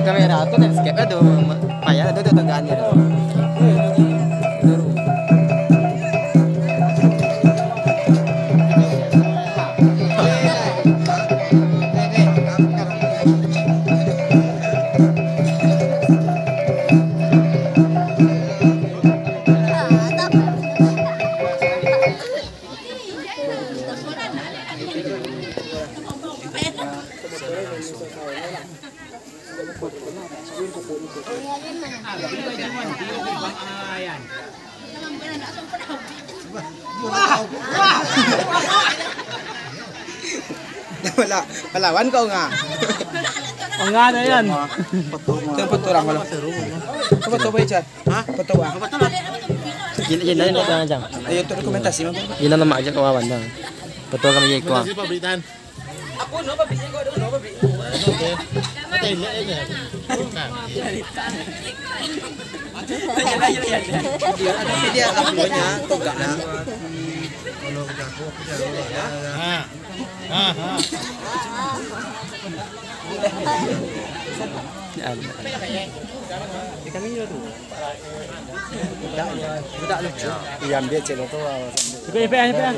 Kamera tu landscape ada maya ada tanggaan dia. Palawan kau nga. Oh nga na yan. Foto lang wala. Foto ba yan? Ha? Foto ba? Yan na yun dyan. Ayun to dokumentasi mo. Yan na naman dyan kawawan lang. Betul kami yek ko. Ako no pabisi ko no pabisi. Okay. Patay na niya. Dia uploadnya toga na. Kami itu. Budak lucu. Yang dia channel tu. Ikut FPN. Ya.